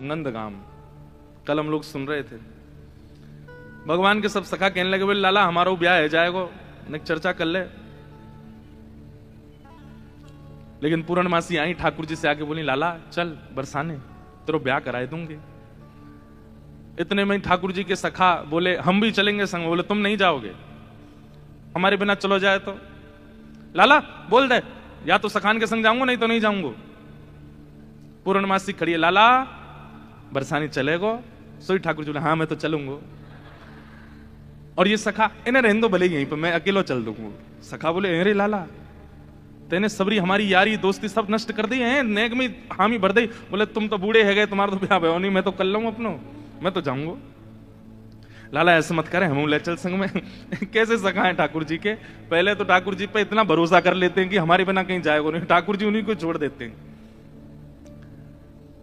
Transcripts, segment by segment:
नंदगाम। कल हम लोग सुन रहे थे, भगवान के सब सखा कहने लगे बोले लाला हमारा ब्याह है जाएगो, चर्चा कर ले। लेकिन पूर्णमासी आई ठाकुर जी से आके बोली लाला चल बरसाने तेरा ब्याह कराए दूंगी। इतने में ठाकुर जी के सखा बोले हम भी चलेंगे संग। बोले तुम नहीं जाओगे, हमारे बिना चलो जाए तो। लाला बोल दे या तो सखान के संग जाऊंगा नहीं तो नहीं जाऊंगा। पूर्णमासी खड़ी है, लाला बरसाने चलेगो? सोई ठाकुर जी बोले हाँ मैं तो चलूंगा। और ये सखा इन्हें रहने दो भले यहीं पर, मैं अकेलो चल दूंगा। सखा बोले अरे लाला तेने सबरी हमारी यारी दोस्ती सब नष्ट कर दी है, नेक में हामी भर दी। बोले तुम तो बूढ़े है गए, तुम्हारा तो ब्याह भयो नहीं, मैं तो कर लूंगा अपनो, मैं तो जाऊंगा। लाला ऐसे मत करें, हम ले चल संग में। कैसे सखा है ठाकुर जी के, पहले तो ठाकुर जी पे इतना भरोसा कर लेते हैं कि हमारे बिना कहीं जाएगा नहीं, ठाकुर जी उन्हीं को छोड़ देते हैं।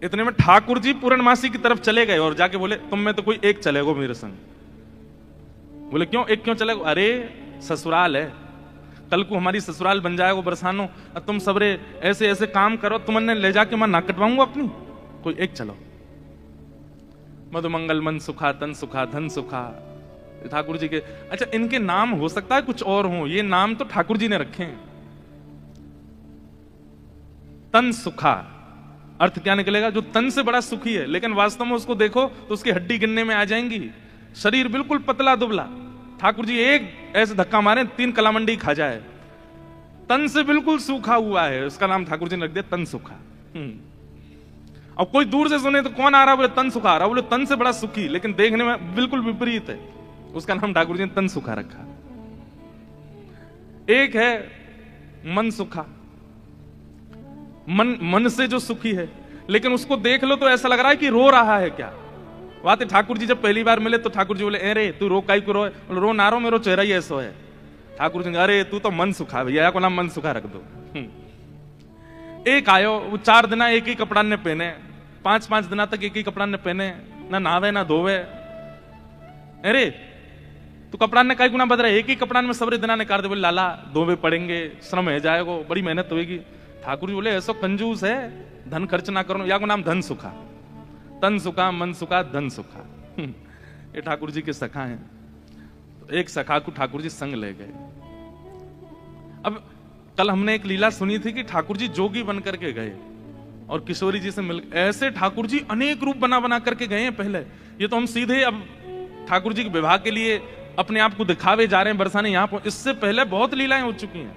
इतने में ठाकुर जी पूर्णमासी की तरफ चले गए और जाके बोले तुम में तो कोई एक चलेगो मेरे संग। बोले क्यों एक क्यों चलेगो? अरे ससुराल है, कल को हमारी ससुराल बन जाएगा बरसानो, तुम सबरे ऐसे ऐसे काम करो, तुमने ले जाके मैं ना कटवाऊंगा अपनी, कोई एक चलो। मधुमंगल मन सुखा तन सुखा धन सुखा ठाकुर जी के। अच्छा इनके नाम हो सकता है कुछ और हो, ये नाम तो ठाकुर जी ने रखे हैं। तन सुखा अर्थ क्या निकलेगा? जो तन से बड़ा सुखी है, लेकिन वास्तव में उसको देखो तो उसकी हड्डी गिनने में आ जाएंगी, शरीर बिल्कुल पतला दुबला। ठाकुर जी एक ऐसे धक्का मारे 3 कलामंडी खा जाए, तन से बिल्कुल सूखा हुआ है, उसका नाम ठाकुर जी ने रख दिया तन सुखा। अब कोई दूर से सुने तो कौन आ रहा? बोले तन सुखा आ रहा। बोले तन से बड़ा सुखी, लेकिन देखने में बिल्कुल विपरीत है, उसका नाम ठाकुर जी ने तन सुखा रखा। एक है मन सुखा, मन से जो सुखी है, लेकिन उसको देख लो तो ऐसा लग रहा है कि रो रहा है क्या। बात है ठाकुर जी जब पहली बार मिले तो ठाकुर जी बोले अरे तू रो काई को रो? बोले रो ना रो, मेरो चेहरा ही ऐसा है। ठाकुर जी अरे तू तो मन सुखा, भैया को नाम मन सुखा रख दो। एक आयो, वो 4 दिन एक ही कपड़ा ने पहने, 5-5 दिन तक एक ही कपड़ा ने पहने, ना नहावे ना धोवे। अरे तू कपड़ा ने काई गुना बदल रहा है, एक ही कपड़ा में सबरे दिना ने कर दे। बोले लाला धोवे पड़ेंगे, श्रम है जाएगा, बड़ी मेहनत होगी। ठाकुर जी बोले ऐसा कंजूस है, धन खर्च ना करो, या को नाम धन सुखा। तन सुखा मन सुखा धन सुखा। ये ठाकुर जी के सखा हैं। तो एक सखा को ठाकुर जी संग ले गए। अब कल हमने एक लीला सुनी थी कि ठाकुर जी जोगी बन करके गए और किशोरी जी से मिल, ऐसे ठाकुर जी अनेक रूप बना बना करके गए हैं पहले। ये तो हम सीधे अब ठाकुर जी के विवाह के लिए अपने आप को दिखावे जा रहे हैं बरसाने यहां पर। इससे पहले बहुत लीलाएं हो चुकी हैं।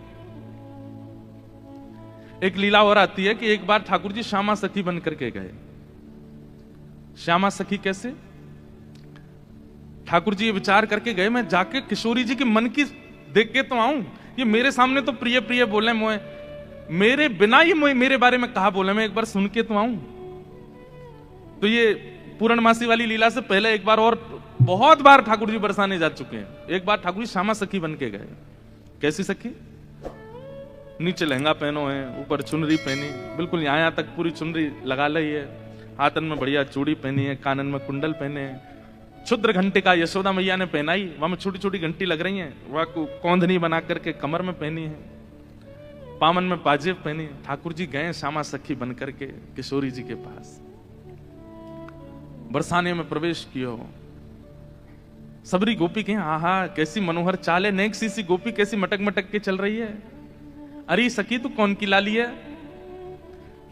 एक लीला और आती है कि एक बार ठाकुर जी श्यामा सखी बन करके गए। श्यामा सखी कैसे? ठाकुर जी ये विचार करके गए मैं जाके किशोरी जी के मन की देख के तो आऊं, ये मेरे सामने तो प्रिय प्रिय बोले मोए, मेरे बिना ही मेरे बारे में कहा बोले, मैं एक बार सुन के तो आऊं। तो ये पूर्णमासी वाली लीला से पहले एक बार और बहुत बार ठाकुर जी बरसाने जा चुके हैं। एक बार ठाकुर जी श्यामा सखी बन के गए। कैसी सखी? नीचे लहंगा पहनो है, ऊपर चुनरी पहनी, बिल्कुल यहां तक पूरी चुनरी लगा ली है, हाथन में बढ़िया चूड़ी पहनी है, कानन में कुंडल पहने हैं, क्षुद्र घंटे का यशोदा मैया ने पहनाई, वहां में छोटी छोटी घंटी लग रही हैं, वह कौंधनी बना करके कमर में पहनी है, पामन में पाजेब पहनी। ठाकुर जी गए श्यामा सखी बन करके किशोरी जी के पास, बरसाने में प्रवेश किया। सबरी गोपी कहें आहा कैसी मनोहर चाल है, नेक सी गोपी कैसी मटक मटक के चल रही है। अरे सखी तू कौन की लाली है?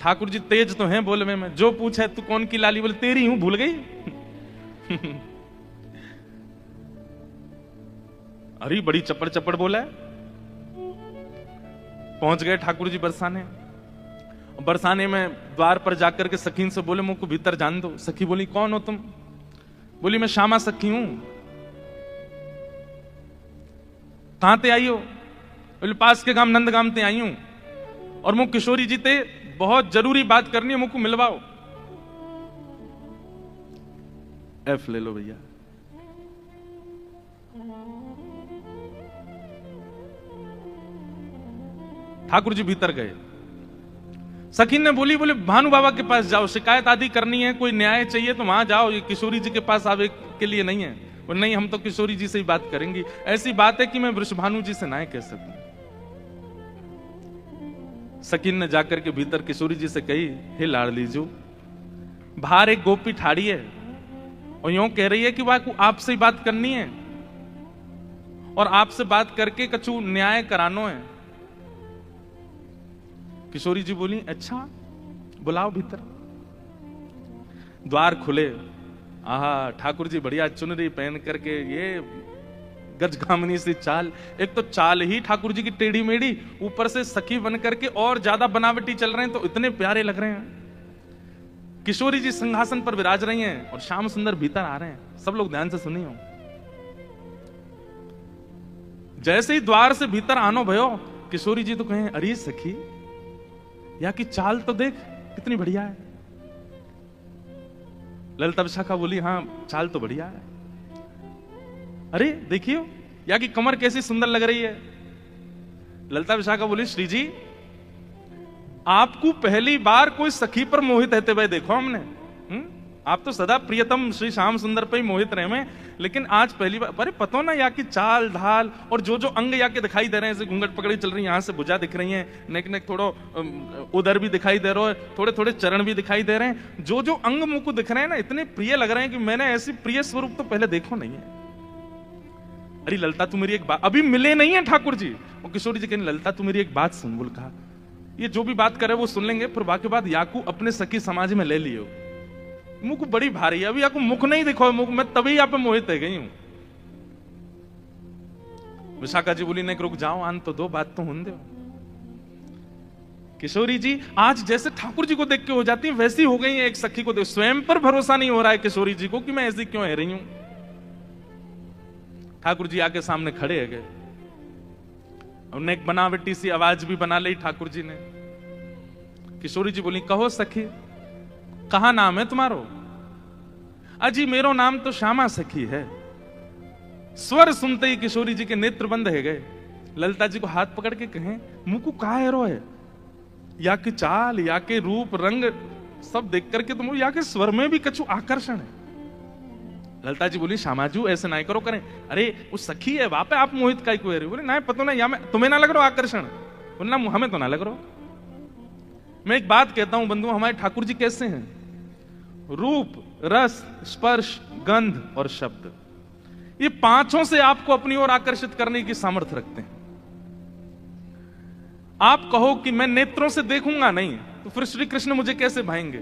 ठाकुर जी तेज तो हैं बोलने में, जो पूछे तू कौन की लाली? बोले तेरी हूं, भूल गई। अरे बड़ी चपड़ चपड़ बोला है। पहुंच गए ठाकुर जी बरसाने। बरसाने में द्वार पर जाकर के सखीन से बोले मुझको भीतर जान दो। सखी बोली कौन हो तुम? बोली मैं श्यामा सखी हूं। कहां ते आई हो? बोले पास के गांव नंदगाम ते आई हूं और मुझ किशोरी जी ते बहुत जरूरी बात करनी है, मुझको मिलवाओ। एफ ले लो भैया। ठाकुर जी भीतर गए। सखीन ने बोली बोले भानु बाबा के पास जाओ, शिकायत आदि करनी है, कोई न्याय चाहिए तो वहां जाओ, ये किशोरी जी के पास आवे के लिए नहीं है। वो नहीं, हम तो किशोरी जी से ही बात करेंगी, ऐसी बात है कि मैं वृषभानु जी से ना कह सकूं। सकीन ने जाकर के भीतर किशोरी जी से कही, हे लाडली जो, बाहर एक गोपी ठाड़ी है और यूं कह रही है कि वह आपसे ही बात करनी है और आपसे बात करके कछु न्याय करानो है। किशोरी जी बोली, अच्छा बुलाओ भीतर। द्वार खुले। आहा, ठाकुर जी बढ़िया चुनरी पहन करके, ये गजगामिनी सी चाल। एक तो चाल ही ठाकुर जी की टेढ़ी मेढ़ी, ऊपर से सखी बन करके और ज्यादा बनावटी चल रहे हैं, तो इतने प्यारे लग रहे हैं। किशोरी जी सिंहासन पर विराज रही हैं और श्याम सुंदर भीतर आ रहे हैं। सब लोग ध्यान से सुनिए। जैसे ही द्वार से भीतर आनो भयो, किशोरी जी तो कहें, अरे सखी, या की चाल तो देख कितनी बढ़िया है। ललिता विशाखा बोली, हाँ चाल तो बढ़िया है। अरे देखियो, या की कमर कैसी सुंदर लग रही है। ललिता विशाखा बोली, श्री जी, आपको पहली बार कोई सखी पर मोहित रहते हुए देखो हमने। आप तो सदा प्रियतम श्री श्याम सुंदर पे ही मोहित रहे हैं, लेकिन आज पहली बार। अरे पता ना, या की चाल ढाल और जो जो अंग या के दिखाई दे रहे हैं, जैसे घूंघट पकड़ी चल रही है, यहां से भुजा दिख रही है, नेक नेक थोड़ा उधर भी दिखाई दे रहा है, थोड़े थोड़े चरण भी दिखाई दे रहे हैं, जो जो अंग मुंह को दिख रहे हैं ना, इतने प्रिय लग रहे हैं कि मैंने ऐसी प्रिय स्वरूप तो पहले देखो नहीं है। अरे ललिता, तू मेरी एक बात, अभी मिले नहीं है ठाकुर जी। और किशोरी जी कहने, ललिता तू मेरी एक बात सुन। बोल, कहा, ये जो भी बात करे वो सुन लेंगे, फिर बाकी बात याकू अपने सखी समाज में ले लियो। मुख बड़ी भारी है, अभी आपको मुख नहीं दिखो, मुख में तभी यहाँ पे मोहित है गई हूं। विशाखा जी बोली, नहीं रुक जाओ, आन तो दो, बात तो होने दो। किशोरी जी आज जैसे ठाकुर जी को देख के हो जाती है, वैसी हो गई है एक सखी को देख। स्वयं पर भरोसा नहीं हो रहा है किशोरी जी को कि मैं ऐसी क्यों है रही हूं। ठाकुर जी आके सामने खड़े है गए, उन्हें एक बनावटी सी आवाज भी बना ली ठाकुर जी ने। किशोरी जी बोली, कहो सखी, कहा नाम है तुम्हारो? अजी मेरो नाम तो श्यामा सखी है। स्वर सुनते ही किशोरी जी के नेत्र बंद है गए। ललिता जी को हाथ पकड़ के कहें, मुंह को कहा है रो है, या के चाल, या के रूप रंग सब देख करके तुम, या के स्वर में भी कछु आकर्षण है। ललिता जी बोली, श्यामाजू ऐसे ना करो करें। अरे वो सखी है, वहां पे आप मोहित का ही बोले, ना पता ना, या मैं तुम्हें ना लग रहा आकर्षण, बोलना हमें तो ना लग रहा। मैं एक बात कहता हूं बंधु, हमारे ठाकुर जी कैसे हैं? रूप, रस, स्पर्श, गंध और शब्द, ये पांचों से आपको अपनी ओर आकर्षित करने की सामर्थ्य रखते हैं। आप कहो कि मैं नेत्रों से देखूंगा नहीं, तो फिर श्री कृष्ण मुझे कैसे भाएंगे?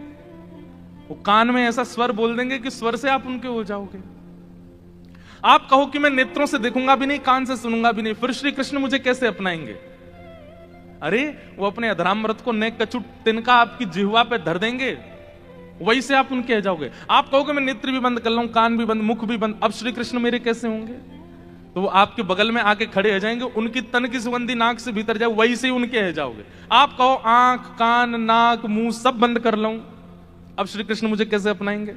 वो कान में ऐसा स्वर बोल देंगे कि स्वर से आप उनके हो जाओगे। आप कहो कि मैं नेत्रों से देखूंगा भी नहीं, कान से सुनूंगा भी नहीं, फिर श्री कृष्ण मुझे कैसे अपनाएंगे? अरे वो अपने अधरामृत को नेक कछु तिनका आपकी जिह्वा पे धर देंगे, वही से आप उनके हो जाओगे। आप कहोगे मैं नेत्र भी बंद कर लूं, कान भी बंद, मुख भी बंद, अब श्री कृष्ण मेरे कैसे होंगे? तो वो आपके बगल में आके खड़े हो जाएंगे, उनकी तन की सुगंधी नाक से भीतर जाए, वही से उनके हो जाओगे। आप कहो आंख, कान, नाक, मुंह सब बंद कर लूं, अब श्री कृष्ण मुझे कैसे अपनाएंगे?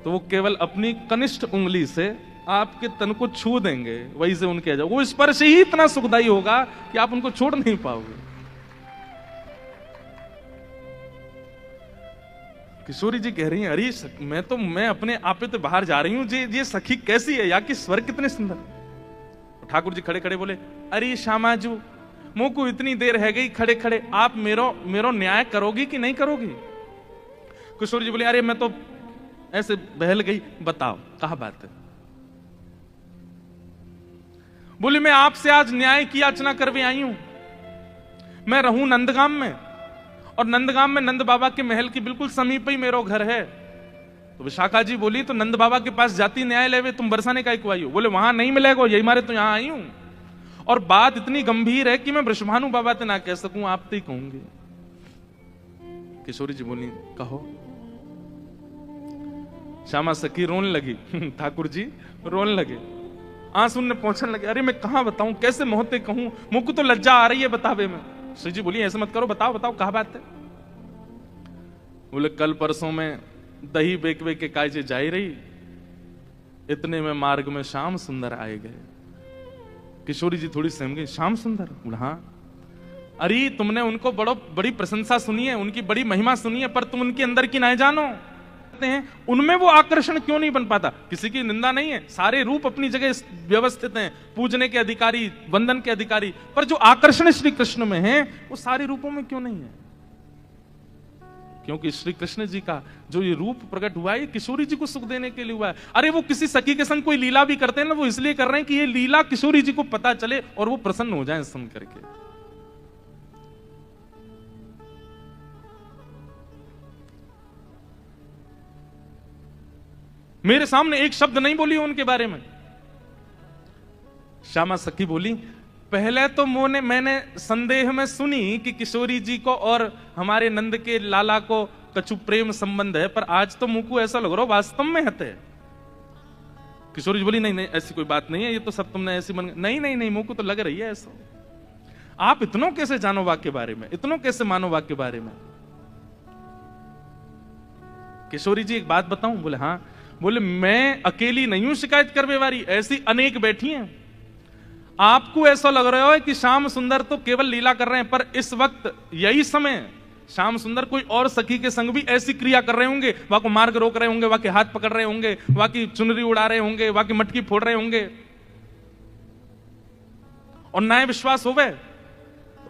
तो वो केवल अपनी कनिष्ठ उंगली से आपके तन को छू देंगे, वही से उनके हो जाओगे। वो स्पर्श ही इतना सुखदायी होगा कि आप उनको छोड़ नहीं पाओगे। किशोरी जी कह रही हैं, अरे मैं अपने आप पे तो बाहर जा रही हूं, ये सखी कैसी है, या कि स्वर कितने सुंदर। ठाकुर जी खड़े खड़े बोले, अरे श्यामाजू, मुंह को इतनी देर है गई खड़े खड़े, आप मेरो न्याय करोगी कि नहीं करोगी? किशोरी जी बोले, अरे मैं तो ऐसे बहल गई, बताओ कहा बात है? बोले, मैं आपसे आज न्याय की याचना करके आई हूं। मैं रहूं नंदगाम में, और नंदगाम में नंद बाबा के महल की बिल्कुल समीप ही मेरा घर है। तो विशाखा जी बोली, तो नंद बाबा के पास जाती न्याय लेवे, तुम बरसाने का आई हो? बोले, वहां नहीं मिलेगा, यही मारे तो यहां आई हूं। और बात इतनी गंभीर है कि मैं वृषभानु बाबा से ना कह सकूं, आप तो ही कहूंगी। किशोरी जी बोली, कहो। श्यामा सखी रोने लगी, ठाकुर जी रोने लगे, आंसू ने पहुंचने लगे। अरे मैं कहां बताऊं, कैसे मोहते कहूं, मुझ को तो लज्जा आ रही है बतावे में। श्री जी बोली, ऐसे मत करो, बताओ बताओ कहा बात है? बोले, कल परसों में दही बेक बेक के कायजे जाई रही, इतने में मार्ग में श्याम सुंदर आए गए। किशोरी जी थोड़ी सहम गई, श्याम सुंदर? बोला, हाँ। अरे तुमने उनको बड़ी प्रशंसा सुनी है, उनकी बड़ी महिमा सुनी है, पर तुम उनके अंदर की नहीं जानो हैं, उनमें वो आकर्षण क्यों नहीं बन पाता? किसी की निंदा नहीं है, सारे रूप अपनी जगह व्यवस्थित हैं, पूजने के अधिकारी, वंदन के अधिकारी, पर जो आकर्षण श्री कृष्ण में है वो सारे रूपों में क्यों नहीं है? क्योंकि श्री कृष्ण जी का जो ये रूप प्रकट हुआ है ये किशोरी जी को सुख देने के लिए हुआ है। अरे वो किसी सखी के संग कोई लीला भी करते हैं ना, वो इसलिए कर रहे हैं कि ये लीला किशोरी जी को पता चले और वो प्रसन्न हो जाएं सुन करके। मेरे सामने एक शब्द नहीं बोली उनके बारे में। श्यामा सखी बोली, पहले तो मैंने संदेह में सुनी कि किशोरी जी को और हमारे नंद के लाला को कछु प्रेम संबंध है, पर आज तो मुंह को ऐसा लग रहा हो वास्तव में हते। किशोरी जी बोली, नहीं नहीं ऐसी कोई बात नहीं है, ये तो सब तुमने ऐसी मन। नहीं नहीं नहीं, मुंह को तो लग रही है ऐसा। आप इतनों कैसे जानो वाक्य के बारे में, इतनों कैसे मानो वाक्य के बारे में? किशोरी जी एक बात बताऊं? बोले हाँ। बोले मैं अकेली नहीं हूं शिकायत करने वाली, ऐसी अनेक बैठी हैं। आपको ऐसा लग रहा है कि श्याम सुंदर तो केवल लीला कर रहे हैं, पर इस वक्त यही समय श्याम सुंदर कोई और सखी के संग भी ऐसी क्रिया कर रहे होंगे। वहां को मार्ग रोक रहे होंगे, वहां के हाथ पकड़ रहे होंगे, वहां की चुनरी उड़ा रहे होंगे, वहां की मटकी फोड़ रहे होंगे। और न्याय विश्वास होवे,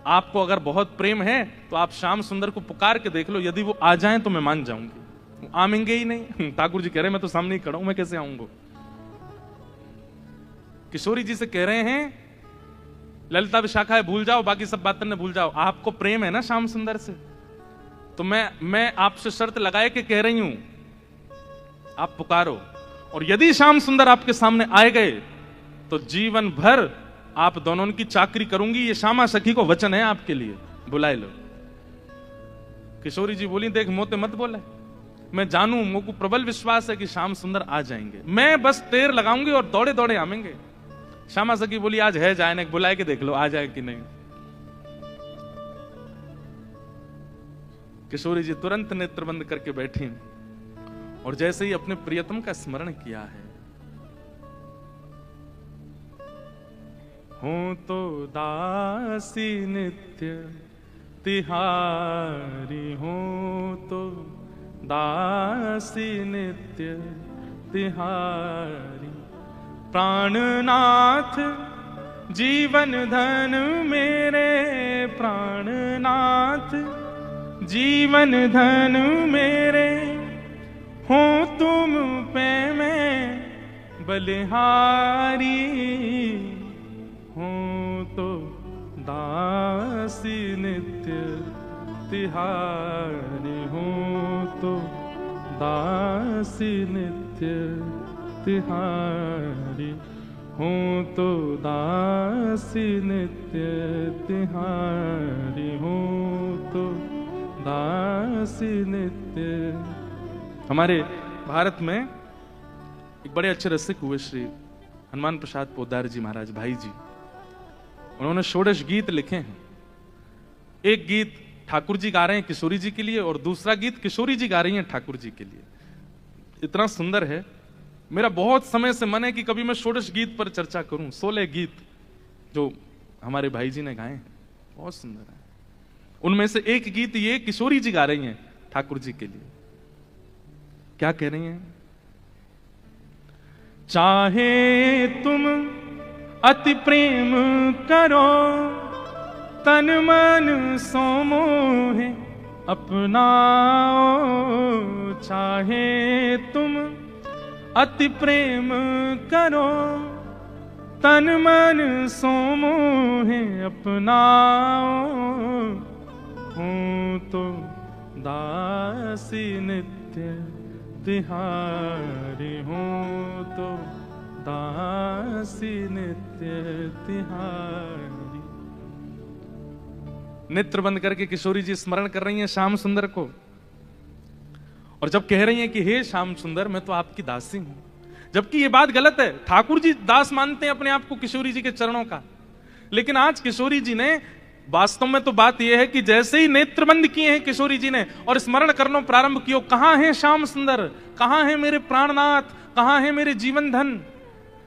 आपको अगर बहुत प्रेम है तो आप श्याम सुंदर को पुकार के देख लो, यदि वो आ जाएं तो मैं मान जाऊंगी। आमेंगे ही नहीं। ठाकुर जी कह रहे हैं मैं तो सामने ही खड़ा हूं, मैं कैसे आऊंगा? किशोरी जी से कह रहे हैं ललिता विशाखा है भूल जाओ, बाकी सब बातें ने भूल जाओ। आपको प्रेम है ना श्याम सुंदर से, तो मैं आपसे शर्त लगाए के कह रही हूं, आप पुकारो। और यदि श्याम सुंदर आपके सामने आए गए तो जीवन भर आप दोनों की चाकरी करूंगी। ये श्यामा सखी को वचन है आपके लिए, बुलाए लो। किशोरी जी बोली, देख मोते मत बोले, मैं जानू, मुझको प्रबल विश्वास है कि श्याम सुंदर आ जाएंगे। मैं बस टेर लगाऊंगी और दौड़े दौड़े आवेंगे। श्यामा सखी बोली, आज है जाने, बुलाए के देख लो आ जाए कि नहीं। किशोरी जी तुरंत नेत्र बंद करके बैठी और जैसे ही अपने प्रियतम का स्मरण किया है, हूं तो दासी नित्य तिहारी, हूं तो दासी नित्य तिहारी। प्राणनाथ जीवन धन मेरे, प्राणनाथ जीवन धन मेरे, हो तुम पे मैं बलिहारी, हो तो दासी नित्य तिहारी, हो तो दासी नित्य तिहारी, हो तो दासी नित्य तिहारी, हो तो दासी नित्य। हमारे भारत में एक बड़े अच्छे रसिक हुए श्री हनुमान प्रसाद पोद्दार जी महाराज भाई जी। उन्होंने षोडश गीत लिखे हैं। एक गीत ठाकुर जी गा रहे हैं किशोरी जी के लिए और दूसरा गीत किशोरी जी गा रही हैं ठाकुर जी के लिए। इतना सुंदर है, मेरा बहुत समय से मन है कि कभी मैं षोडश गीत पर चर्चा करूं। 16 गीत जो हमारे भाई जी ने गाए हैं बहुत सुंदर है। उनमें से एक गीत ये किशोरी जी गा रही हैं ठाकुर जी के लिए। क्या कह रही हैं? चाहे तुम अति प्रेम करो, तन मन सो मोहे अपनाओ। चाहे तुम अति प्रेम करो, तन मन सो मोहे अपनाओ। हूं तो दासी नित्य तिहारी, हूं तो दासी नित्य तिहारी। नेत्र बंद करके किशोरी जी स्मरण कर रही हैं श्याम सुंदर को, और जब कह रही हैं कि हे श्याम सुंदर मैं तो आपकी दासी हूं, जबकि ये बात गलत है। ठाकुर जी दास मानते हैं अपने आप को किशोरी जी के चरणों का, लेकिन आज किशोरी जी ने वास्तव में तो बात यह है कि जैसे ही नेत्र बंद किए हैं किशोरी जी ने और स्मरण करना प्रारंभ किया, कहां है श्याम सुंदर, कहां है मेरे प्राणनाथ, कहां है मेरे जीवन धन।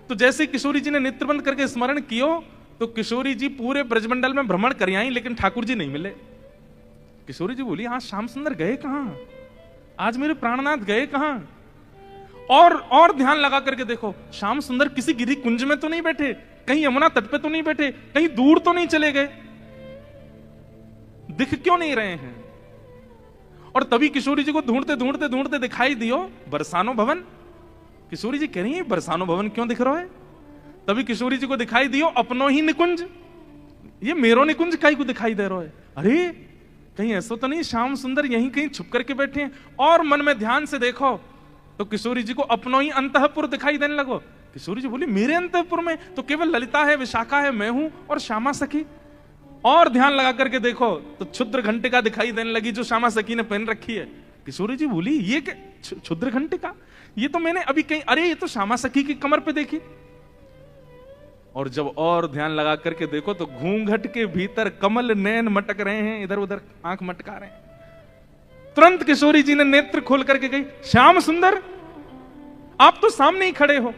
तो जैसे किशोरी जी ने नेत्र बंद करके स्मरण कियो तो किशोरी जी पूरे ब्रजमंडल में भ्रमण कर आई, लेकिन ठाकुर जी नहीं मिले। किशोरी जी बोली, हाँ श्याम सुंदर गए कहां, आज मेरे प्राणनाथ गए कहां। और ध्यान लगा करके देखो, श्याम सुंदर किसी गिरी कुंज में तो नहीं बैठे, कहीं यमुना तट पे तो नहीं बैठे, कहीं दूर तो नहीं चले गए, दिख क्यों नहीं रहे हैं। और तभी किशोरी जी को ढूंढते ढूंढते ढूंढते दिखाई दियो बरसानो भवन। किशोरी जी कह रही है बरसानो भवन क्यों दिख रहा है? तभी किशोरी जी को दिखाई दियो अपनो ही निकुंज, ये मेरो निकुंज कहीं को दिखाई दे रहा है। अरे कहीं ऐसा तो नहीं श्याम सुंदर यहीं कहीं छुप करके बैठे हैं? और मन में ध्यान से देखो तो किशोरी जी को अपनो ही अंतःपुर दिखाई देने लगो। किशोरी जी बोली मेरे अंतःपुर में तो केवल ललिता है, विशाखा है, मैं हूं और श्यामा सखी। और ध्यान लगा करके देखो तो क्षुद्र घंटिका दिखाई देने लगी जो श्यामा सखी ने पहन रखी है। किशोरी जी बोली ये क्या क्षुद्र घंटिका? ये तो मैंने अभी कहीं, अरे ये तो श्यामा सखी की कमर पे देखी। और जब और ध्यान लगा करके देखो तो घूंघट के भीतर कमल नैन मटक रहे हैं, इधर उधर आंख मटका रहे हैं। तुरंत किशोरी जी ने नेत्र खोल करके गई श्याम सुंदर आप तो सामने ही खड़े हो।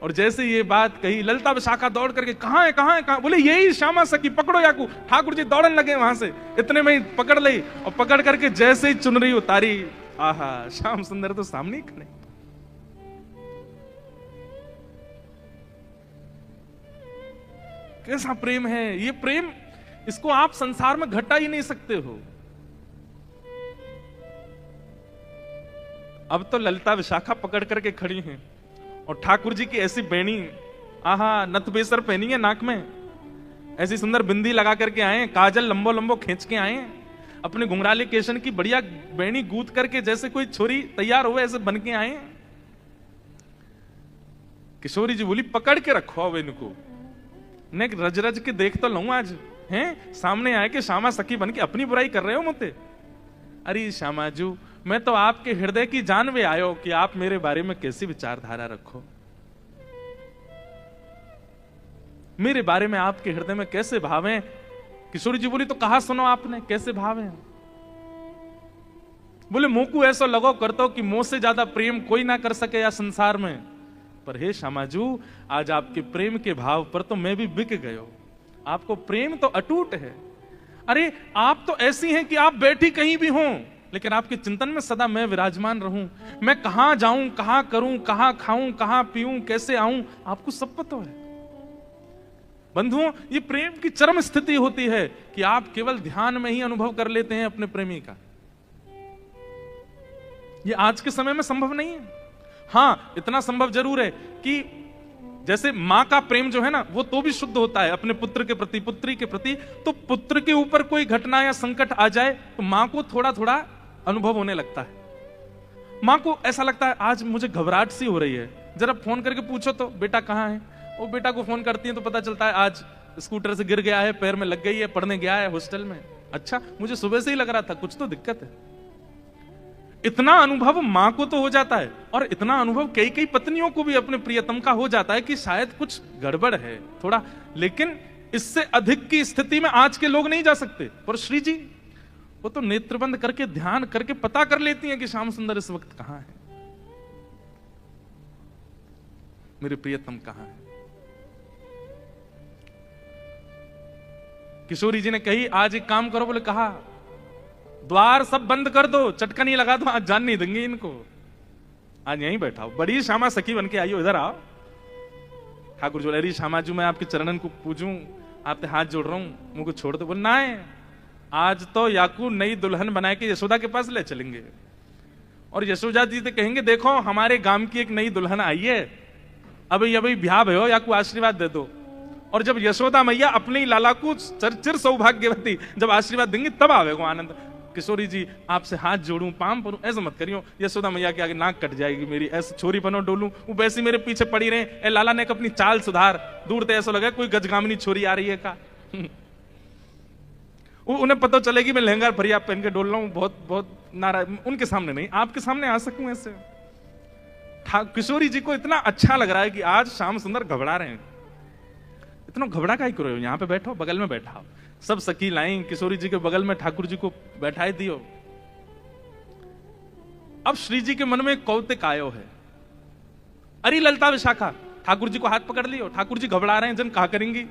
और जैसे ये बात कही ललिता विशाखा दौड़ करके कहां है कहां है कहां? बोले यही श्यामा सखी, पकड़ो याकू। ठाकुर जी दौड़ने लगे वहां से, इतने में ही पकड़ ली और पकड़ करके जैसे ही चुनरी उतारी, आहा श्याम सुंदर तो सामने ही खड़े। कैसा प्रेम है ये प्रेम, इसको आप संसार में घटा ही नहीं सकते हो। अब तो ललिता विशाखा पकड़ करके खड़ी हैं और ठाकुर जी की ऐसी बेणी, आहा नथबेसर पहनी है नाक में, ऐसी सुंदर बिंदी लगा करके आए, काजल लंबो लंबो खींच के आए, अपने घुंघराले केशन की बढ़िया बेणी गूंथ करके जैसे कोई छोरी तैयार हुए ऐसे बन के आए। किशोरी जी बोली पकड़ के रखो अब इनको, ने रज रज के देख तो लूं आज, हैं सामने आए के श्यामा सखी बन के अपनी बुराई कर रहे हो मुझे। अरे श्यामाजू मैं तो आपके हृदय की जान में आयो कि आप मेरे बारे में कैसी विचारधारा रखो, मेरे बारे में आपके हृदय में कैसे भाव हैं। किशोरी जी बोली तो कहा सुनो आपने कैसे भाव हैं? बोले मुंह को ऐसा लगो करतो कि मुंह से ज्यादा प्रेम कोई ना कर सके या संसार में। पर हे श्यामाजू आज आपके प्रेम के भाव पर तो मैं भी बिक गयो, आपको प्रेम तो अटूट है। अरे आप तो ऐसी हैं कि आप बैठी कहीं भी हों लेकिन आपके चिंतन में सदा मैं विराजमान रहूं। मैं कहां जाऊं, कहां करूं, कहां खाऊं, कहां पीऊं, कैसे आऊं, आपको सब पता है। बंधुओं ये प्रेम की चरम स्थिति होती है कि आप केवल ध्यान में ही अनुभव कर लेते हैं अपने प्रेमी का। ये आज के समय में संभव नहीं है। हां इतना संभव जरूर है कि जैसे मां का प्रेम जो है ना वो तो भी शुद्ध होता है अपने पुत्र के प्रति, पुत्री के प्रति। तो पुत्र के ऊपर कोई घटना या संकट आ जाए तो मां को थोड़ा थोड़ा अनुभव होने लगता है। मां को ऐसा लगता है आज मुझे घबराहट सी हो रही है, जरा फोन करके पूछो तो बेटा कहां है। वो बेटा को फोन करती है तो पता चलता है आज स्कूटर से गिर गया है, पैर में लग गई है, पढ़ने गया है हॉस्टल में। अच्छा मुझे सुबह से ही लग रहा था कुछ तो दिक्कत है। इतना अनुभव मां को तो हो जाता है और इतना अनुभव कई कई पत्नियों को भी अपने प्रियतम का हो जाता है कि शायद कुछ गड़बड़ है थोड़ा, लेकिन इससे अधिक की स्थिति में आज के लोग नहीं जा सकते। पर श्री जी वो तो नेत्र बंद करके ध्यान करके पता कर लेती हैं कि श्याम सुंदर इस वक्त कहां है, मेरे प्रियतम कहां है। किशोरी जी ने कही आज एक काम करो, बोले कहा द्वार सब बंद कर दो, चटकन ही लगा दो, आज जान नहीं देंगे इनको, आज यहीं बैठाओ। बड़ी श्यामा सखी बन के आई हो, इधर आओ। ठाकुर जी बोले श्यामा जी मैं आपके चरणन को पूजूं, आपसे हाथ जोड़ रहा हूं, मुझको छोड़ दो। बोल ना है आज तो याकू नई दुल्हन बना के यशोदा के पास ले चलेंगे और यशोदा जी से कहेंगे देखो हमारे गांव की एक नई दुल्हन आई है, अभी ब्याह भयो, याकू आशीर्वाद दे दो। और जब यशोदा मैया अपने लाला को चिर सौभाग्यवती जब आशीर्वाद देंगी तब आवेगो आनंद। किशोरी जी आपसे हाथ जोड़ूं, पाम परूं, ऐसा मत करियो, यशोदा मैया के आगे नाक कट जाएगी मेरी, ऐसे छोरी बनो डोलूं, वो वैसी मेरे पीछे पड़ी रहे। ए लाला ने अपनी चाल सुधार, दूर से ऐसा लगा कोई गजगामिनी छोरी आ रही है का। उन्हें पता चलेगी मैं लहंगा भरिया पहन के डोल रहा हूं, बहुत बहुत नाराज, उनके सामने नहीं, आपके सामने आ सकूं ऐसे। किशोरी जी को इतना अच्छा लग रहा है कि आज श्याम सुंदर घबरा रहे हैं। इतना घबरा का ही करो, यहाँ पे बैठो, बगल में बैठा। सब सखी लाई किशोरी जी के बगल में ठाकुर जी को बैठाए दियो। अब श्री जी के मन में कौतिक आयो है, अरे ललिता विशाखा, ठाकुर जी को हाथ पकड़ लियो, ठाकुर जी घबरा रहे हैं, जन कहा करेंगी।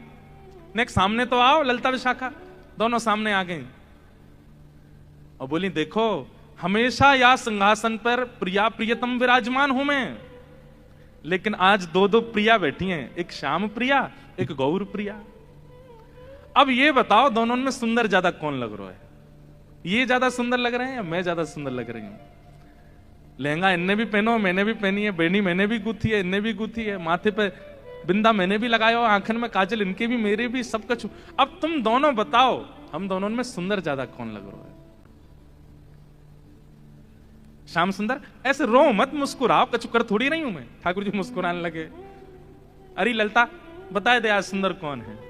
नेक्स्ट सामने तो आओ, ललिता विशाखा दोनों सामने आ गई और बोली देखो हमेशा या सिंहासन पर प्रिया प्रियतम विराजमान हूं मैं, लेकिन आज दो दो प्रिया बैठी हैं, एक श्याम प्रिया एक गौर प्रिया। अब ये बताओ दोनों में सुंदर ज्यादा कौन लग रहा है? ये ज्यादा सुंदर लग रहे हैं या मैं ज्यादा सुंदर लग रही हूं? लहंगा इनने भी पहनो, मैंने भी पहनी है, बेनी मैंने भी गुथी है, इनने भी गुथी है, माथे पे बिंदा मैंने भी लगाया हो, आंखन में काजल इनके भी, मेरे भी, सब कुछ। अब तुम दोनों बताओ, हम दोनों में सुंदर ज्यादा कौन लग रहा है? श्याम सुंदर, ऐसे रो मत, मुस्कुराओ, कचुकर थोड़ी नहीं हूं मैं। ठाकुर जी मुस्कुराने लगे। अरे ललता, बताए दे आज सुंदर कौन है?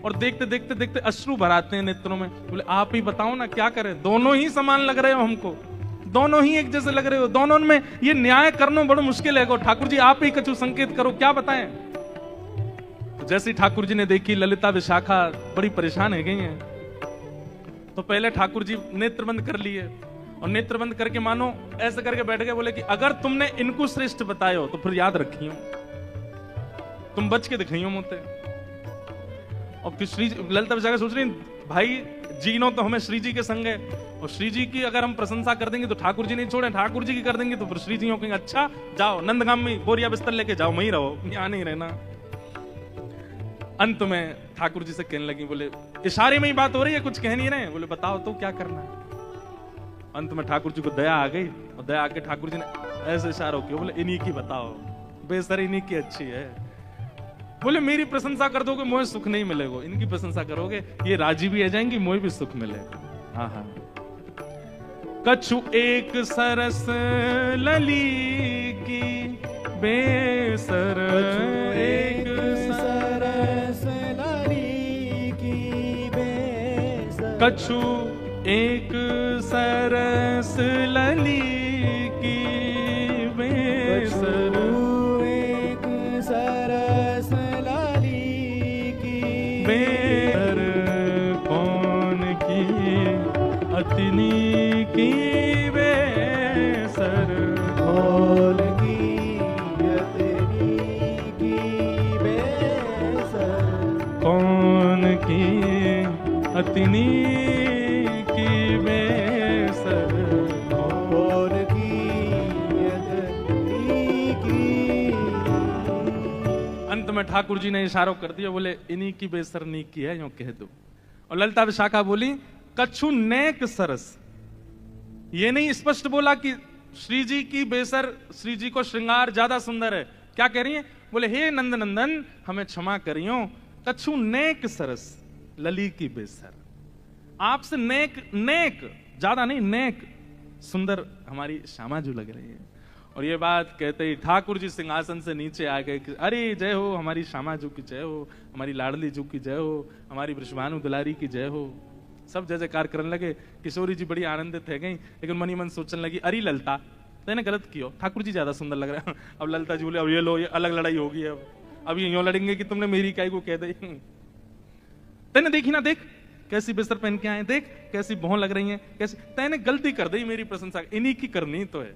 और देखते देखते देखते अश्रु भराते हैं नेत्रों में। बोले आप ही बताओ ना, क्या करें? दोनों ही समान लग रहे हो हमको, दोनों ही एक जैसे लग रहे हो, दोनों में ये न्याय करना बड़ा मुश्किल है। ठाकुर जी आप ही कछु संकेत करो, क्या बताएं? तो जैसे ठाकुर जी ने देखी ललिता विशाखा बड़ी परेशान है गई हैं, तो पहले ठाकुर जी नेत्र बंद कर लिए, और नेत्र बंद करके मानो ऐसे करके बैठ गए। बोले कि अगर तुमने इनको श्रेष्ठ बतायो तो फिर याद रखियो, तुम बच के दिखाइयो मोते। और श्री ललिता विशाखा सोच रही भाई जीनो तो हमें श्री जी के संग है, और श्री जी की अगर हम प्रशंसा कर देंगे तो ठाकुर जी नहीं छोड़े, ठाकुर जी की कर देंगे तो फिर श्री जी कहेंगे अच्छा जाओ नंदगाम में बोरिया बिस्तर लेके जाओ, वहीं रहो, यहां नहीं रहना। अंत में ठाकुर जी से कहने लगी, बोले इशारे में ही बात हो रही है, कुछ कह नहीं रहे। बोले बताओ तो क्या करना है? अंत में ठाकुर जी को दया आ गई, और दया आके ठाकुर जी ने ऐसे इशारा किया, बोले इन्हीं की बताओ, बेसर इन्हीं की अच्छी है। बोले मेरी प्रशंसा कर दोगे मुझे सुख नहीं मिलेगा, इनकी प्रशंसा करोगे ये राजी भी आ जाएंगी, मुझे भी सुख मिलेगा। हाँ हाँ। कछु एक सरस लली की बेसर, एक सरस लली की बेसर, कछु एक सरस लली की बेसर, एक सरस लली की बेसर, कौन की अतनी की बेसर, कौन की अतनी की बेसर, कौन की अतनी की बेसर, कौन की अतनी की। अंत में ठाकुर जी ने इशारा कर दिया, बोले इन्हीं की बेसर नी की है, यूं कह दो। और ललिता विशाखा बोली कछु नेक सरस, ये नहीं स्पष्ट बोला कि श्री जी की बेसर, श्री जी को श्रृंगार ज्यादा सुंदर है। क्या कह रही है? बोले हे नंद नंदन हमें क्षमा करियो, कछु नेक सरस लली की बेसर, आपसे नेक, नेक ज्यादा नहीं, नेक सुंदर हमारी श्यामा जी लग रही है। और ये बात कहते ही ठाकुर जी सिंहासन से नीचे आ गए कि अरे जय हो हमारी श्यामा जी की जय हो, हमारी लाडली जी की जय हो, हमारी वृषभानु दुलारी की जय हो। सब जय जयकार करने लगे। किशोरी जी बड़ी आनंदित है गई, लेकिन मनी मन सोचने लगी अरे ललता तेने गलत किया, ठाकुर जी ज्यादा सुंदर लग रहे हैं। अब ललता जी बोले अब ये लो, ये अलग लड़ाई होगी, अब ये यूं लड़ेंगे कि तुमने मेरी काय को कह दी। तेने देखी ना, देख कैसी बिस्तर पहन के आए, देख कैसी भौं लग रही है, कैसी, तेने गलती कर दी मेरी प्रशंसा, इन्हीं की करनी तो है।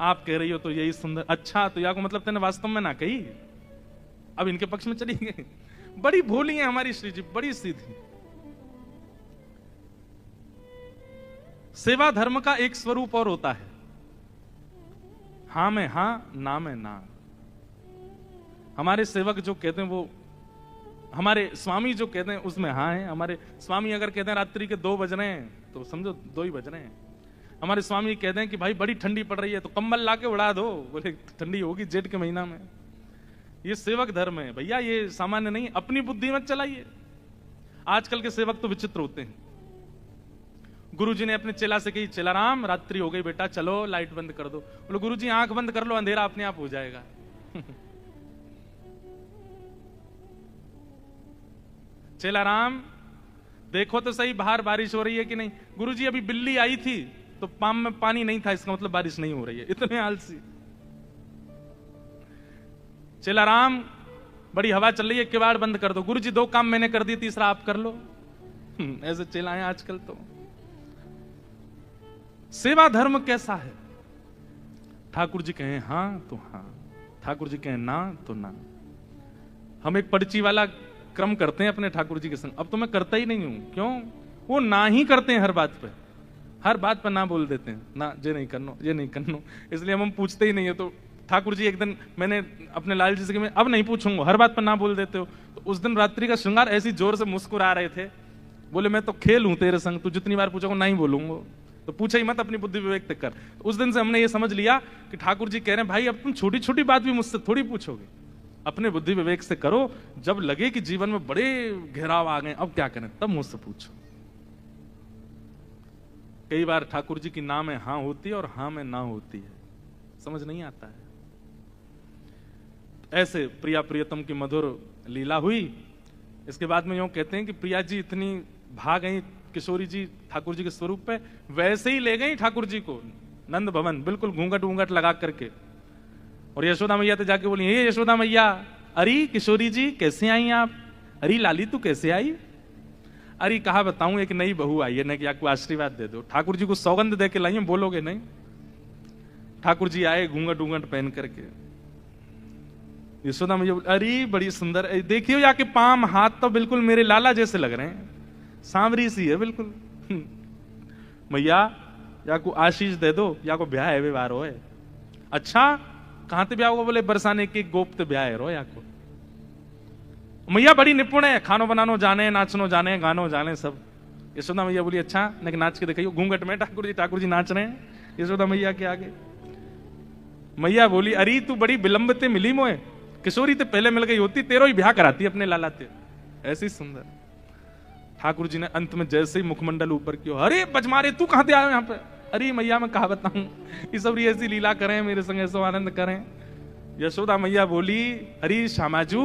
आप कह रही हो तो यही सुंदर, अच्छा तो या को मतलब तेने वास्तव में ना कही, अब इनके पक्ष में चली गई। बड़ी भोली है हमारी श्री जी, बड़ी सीधी। सेवा धर्म का एक स्वरूप और होता है, हां में हां, ना में ना। हमारे सेवक जो कहते हैं वो, हमारे स्वामी जो कहते हैं उसमें हाँ है। हमारे स्वामी अगर कहते हैं रात्रि के 2 बज रहे हैं तो समझो 2 ही बज रहे हैं। हमारे स्वामी कहते हैं कि भाई बड़ी ठंडी पड़ रही है तो कंबल लाके उड़ा दो, बोले ठंडी होगी जेठ के महीना में। ये सेवक धर्म है भैया, ये सामान्य नहीं। अपनी बुद्धि मत चलाइए। आजकल के सेवक तो विचित्र होते हैं। गुरुजी ने अपने चेला से कही, चेला राम रात्रि हो गई बेटा, चलो लाइट बंद कर दो। बोले गुरुजी आंख बंद कर लो, अंधेरा अपने आप हो जाएगा। चेला राम देखो तो सही बाहर बारिश हो रही है कि नहीं। गुरुजी अभी बिल्ली आई थी तो पाम में पानी नहीं था, इसका मतलब बारिश नहीं हो रही है। इतने आलसी। चेला राम बड़ी हवा चल रही है, किवाड़ बंद कर दो। गुरुजी 2 काम मैंने कर दिए, तीसरा आप कर लो। ऐसे चेला है आजकल तो। सेवा धर्म कैसा है? ठाकुर जी कहें हां तो हां, ठाकुर जी कहें ना तो ना। हम एक पर्ची वाला क्रम करते हैं अपने ठाकुर जी के संग। अब तो मैं करता ही नहीं हूं। क्यों? वो ना ही करते हैं हर बात पे, हर बात पर ना बोल देते हैं, ना ये नहीं करनो, ये नहीं करनो। इसलिए हम पूछते ही नहीं है। तो ठाकुर जी एक दिन मैंने अपने लाल जी से मैं अब नहीं पूछूंगा, हर बात पर ना बोल देते हो। तो उस दिन रात्रि का श्रृंगार ऐसी जोर से मुस्कुरा रहे थे, बोले मैं तो खेल हूं तेरे संग, तू जितनी बार पूछोगे नहीं बोलूंगा, तो पूछे ही मत, अपनी बुद्धि विवेक तक कर। तो उस दिन से हमने ये समझ लिया कि ठाकुर जी कह रहे हैं भाई अब तुम छोटी छोटी बात भी मुझसे थोड़ी पूछोगे, अपने बुद्धि विवेक से करो, जब लगे कि जीवन में बड़े घेराव आ गए अब क्या करें तब मुझसे पूछो। कई बार ठाकुर जी की ना में हां होती है और हां में ना होती है, समझ नहीं आता है। ऐसे प्रिया प्रियतम की मधुर लीला हुई। इसके बाद में यूं कहते हैं कि प्रिया जी इतनी भाग गई किशोरी जी ठाकुर जी के स्वरूप पे, वैसे ही ले गई ठाकुर जी को नंद भवन, बिल्कुल घूंघट वूंघट लगा करके। और यशोदा मैया तो जाके बोली, हे यशोदा मैया, अरे किशोरी जी कैसे आई आप? अरे लाली तू कैसे आई? अरे कहा बताऊं एक नई बहू आई है ना, कि आपको आशीर्वाद दे दो। ठाकुर जी को सौगंध दे के लाई, बोलोगे नहीं? ठाकुर जी आए घूंघट वूंघट पहन करके। यशोदा मैया अरे बड़ी सुंदर, देखियो या के पाम हाथ तो बिल्कुल मेरे लाला जैसे लग रहे हैं, सांवरी सी है बिल्कुल। मैया या को आशीष दे दो, या को ब्याह है व्यवहार हो है। अच्छा कहां ते ब्याह होगा? बोले बरसाने के गोप ते ब्याह है रो या को। मैया बड़ी निपुण है, खानो बनानो जाने, नाचनो जाने, गानो जाने सब। यशोदा मैया बोली अच्छा लेकिन नाच के दिखाइयो। घूंघट में ठाकुर जी नाच रहे हैं यशोदा मैया के आगे। मैया बोली अरे तू बड़ी विलंब ते मिली मोए, किशोरी ते पहले मिल गई होती, तेरो ही ब्याह कराती अपने लाला ते। ऐसी सुंदर। ठाकुर जी ने अंत में जैसे ही मुखमंडल ऊपर किया, अरे बजमारे तू कहां से आयो यहाँ पे? अरे मैया मैं कहा बताऊं, ये सब ऐसी लीला करें मेरे संग, ऐसा आनंद करें। यशोदा मैया बोली अरे श्यामाजू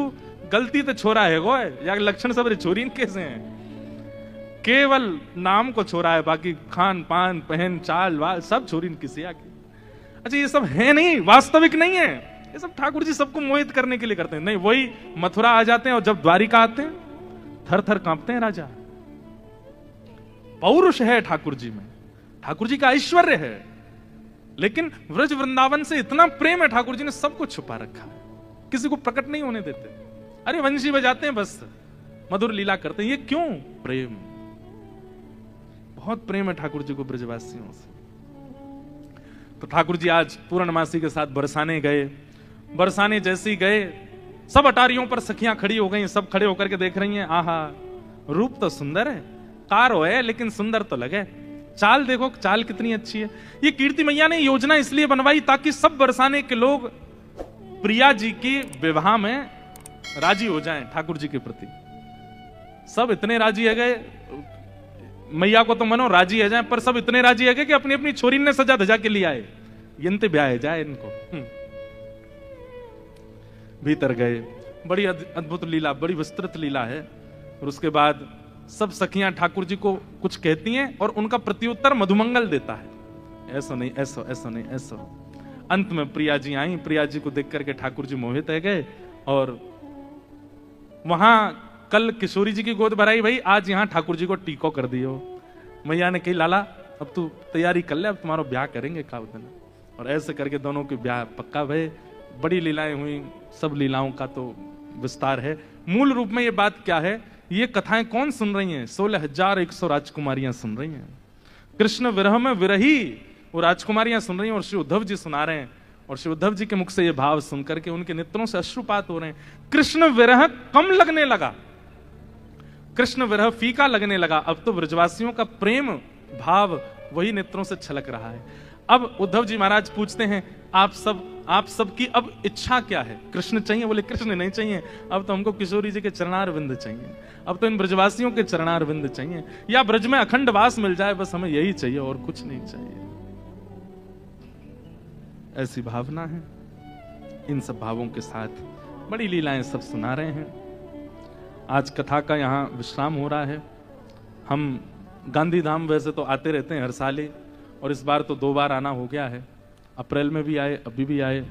गलती तो छोरा है गो, या लक्षण सब छोरी कैसे हैं? केवल नाम को छोरा है, बाकी खान पान पहन चाल वाल सब छोरी किसी आके। अच्छा ये सब है नहीं, वास्तविक नहीं है, ये सब ठाकुर जी सबको मोहित करने के लिए करते हैं। नहीं वही मथुरा आ जाते हैं और जब द्वारिका आते हैं थर थर कांपते हैं राजा। पौरुष है ठाकुर जी में, ठाकुर जी का ऐश्वर्य है, लेकिन व्रज वृंदावन से इतना प्रेम है, ठाकुर जी ने सब कुछ छुपा रखा है, किसी को प्रकट नहीं होने देते। अरे वंशी बजाते हैं बस, मधुर लीला करते हैं, ये क्यों? प्रेम, बहुत प्रेम है ठाकुर जी को ब्रजवासियों से। तो ठाकुर जी आज पूर्णमासी के साथ बरसाने गए। बरसाने जैसे ही गए सब अटारियों पर सखियां खड़ी हो गई, सब खड़े होकर के देख रही हैं, आहा रूप तो सुंदर है, कारो है लेकिन सुंदर तो लगे, चाल देखो चाल कितनी अच्छी है। ये कीर्ति मैया ने योजना इसलिए बनवाई ताकि सब बरसाने के लोग प्रिया जी की विवाह में राजी हो जाएं ठाकुर जी के प्रति। सब इतने राजी है गए, मैया को तो मनो राजी है जाए, पर सब इतने राजी है गए कि अपनी अपनी छोरी ने सजा धजा के लिए आए, यंते ब्याह जाए इनको। भीतर गए, बड़ी अद्भुत लीला, बड़ी विस्तृत लीला है। और उसके बाद सब सखियां ठाकुर जी को कुछ कहती हैं और उनका प्रत्युत्तर मधुमंगल देता है, ऐसा नहीं ऐसा, ऐसा नहीं ऐसा। अंत में प्रिया जी आई, प्रिया जी को देख करके ठाकुर जी मोहित है गए। और वहां कल किशोरी जी की गोद भराई, भाई आज यहां ठाकुर जी को टीको कर दियो। मैया ने कही लाला अब तू तैयारी कर ले, अब तुम्हारा ब्याह करेंगे का दिन। और ऐसे करके दोनों के ब्याह पक्का भय। बड़ी लीलाएं हुई, सब लीलाओं का तो विस्तार है। मूल रूप में ये बात क्या है, ये कथाएं कौन सुन रही हैं? 16,100 राजकुमारियां सुन रही हैं। कृष्ण विरह में विरही वो राजकुमारियां सुन रही हैं और श्री उद्धव जी सुना रहे हैं। और श्री उद्धव जी के मुख से ये भाव सुनकर के उनके नेत्रों से अश्रुपात हो रहे हैं। कृष्ण विरह कम लगने लगा, कृष्ण विरह फीका लगने लगा। अब तो ब्रजवासियों का प्रेम भाव वही नेत्रों से छलक रहा है। अब उद्धव जी महाराज पूछते हैं आप सबकी अब इच्छा क्या है? कृष्ण चाहिए? बोले कृष्ण नहीं चाहिए, अब तो हमको किशोरी जी के चरणार विंद चाहिए, अब तो इन ब्रजवासियों के चरणार विंद चाहिए, या ब्रज में अखंड वास मिल जाए, बस हमें यही चाहिए और कुछ नहीं चाहिए। ऐसी भावना है। इन सब भावों के साथ बड़ी लीलाएं सब सुना रहे हैं। आज कथा का यहाँ विश्राम हो रहा है। हम गांधी धाम वैसे तो आते रहते हैं हर साल ही, और इस बार तो 2 बार आना हो गया है। अप्रैल में भी आए, अभी भी आए।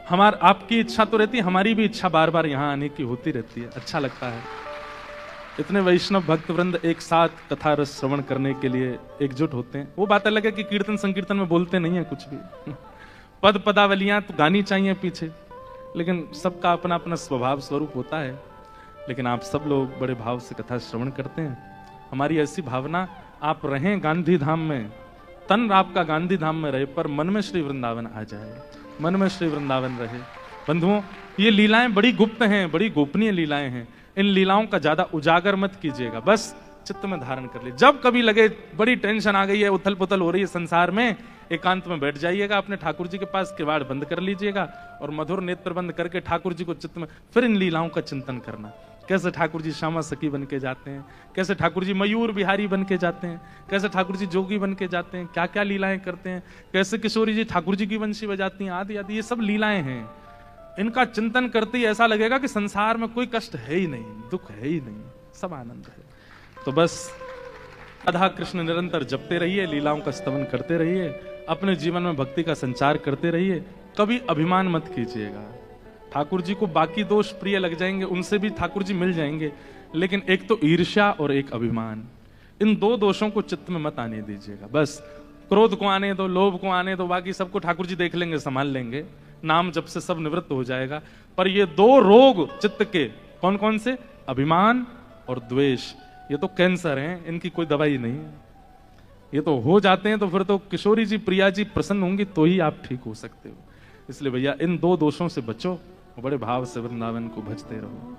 आपकी इच्छा तो रहती है, हमारी भी इच्छा बार बार यहाँ आने की होती रहती है। अच्छा लगता है, इतने वैष्णव भक्तवृंद एक साथ कथा रस श्रवण करने के लिए एकजुट होते हैं। वो बात अलग है कि कीर्तन संकीर्तन में बोलते नहीं है कुछ भी, पद पदावलियां तो गानी चाहिए पीछे, लेकिन सबका अपना अपना स्वभाव स्वरूप होता है। लेकिन आप सब लोग बड़े भाव से कथा श्रवण करते हैं। हमारी ऐसी भावना, आप रहें गांधी धाम में, तन आपका गांधी धाम में रहे पर मन में श्री वृंदावन आ जाए, मन में श्री वृंदावन रहे। बंधुओं, ये लीलाएं बड़ी गुप्त हैं, बड़ी गोपनीय लीलाएं हैं। इन लीलाओं का ज्यादा उजागर मत कीजिएगा, बस चित्त में धारण कर लीजिए। जब कभी लगे बड़ी टेंशन आ गई है, उथल पुथल हो रही है संसार में, एकांत में बैठ जाइएगा अपने ठाकुर जी के पास, किवाड़ बंद कर लीजिएगा और मधुर नेत्र बंद करके ठाकुर जी को चित्त में फिर इन लीलाओं का चिंतन करना। कैसे ठाकुर जी श्यामा सखी बन के जाते हैं, कैसे ठाकुर जी मयूर बिहारी बन के जाते हैं, कैसे ठाकुर जी जोगी बन के जाते हैं, क्या क्या लीलाएं करते हैं, कैसे किशोरी जी ठाकुर जी की वंशी बजाती हैं, आदि आदि, ये सब लीलाएं हैं। इनका चिंतन करते ही ऐसा लगेगा कि संसार में कोई कष्ट है ही नहीं, दुख है ही नहीं, सब आनंद है। तो बस राधा कृष्ण निरंतर जपते रहिए, लीलाओं का स्तवन करते रहिए, अपने जीवन में भक्ति का संचार करते रहिए। कभी अभिमान मत कीजिएगा। ठाकुर जी को बाकी दोष प्रिय लग जाएंगे, उनसे भी ठाकुर जी मिल जाएंगे, लेकिन एक तो ईर्ष्या और एक अभिमान, इन दो दोषों को चित्त में मत आने दीजिएगा। बस क्रोध को आने दो, लोभ को आने दो, बाकी सबको ठाकुर जी देख लेंगे, संभाल लेंगे, नाम जब से सब निवृत्त हो जाएगा। पर ये दो रोग चित्त के कौन कौन से, अभिमान और द्वेष, ये तो कैंसर हैं, इनकी कोई दवाई नहीं है। ये तो हो जाते हैं तो फिर तो किशोरी जी प्रिया जी प्रसन्न होंगी तो ही आप ठीक हो सकते हो। इसलिए भैया इन दो दोषों से बचो, बड़े भाव से वृंदावन को भजते रहो।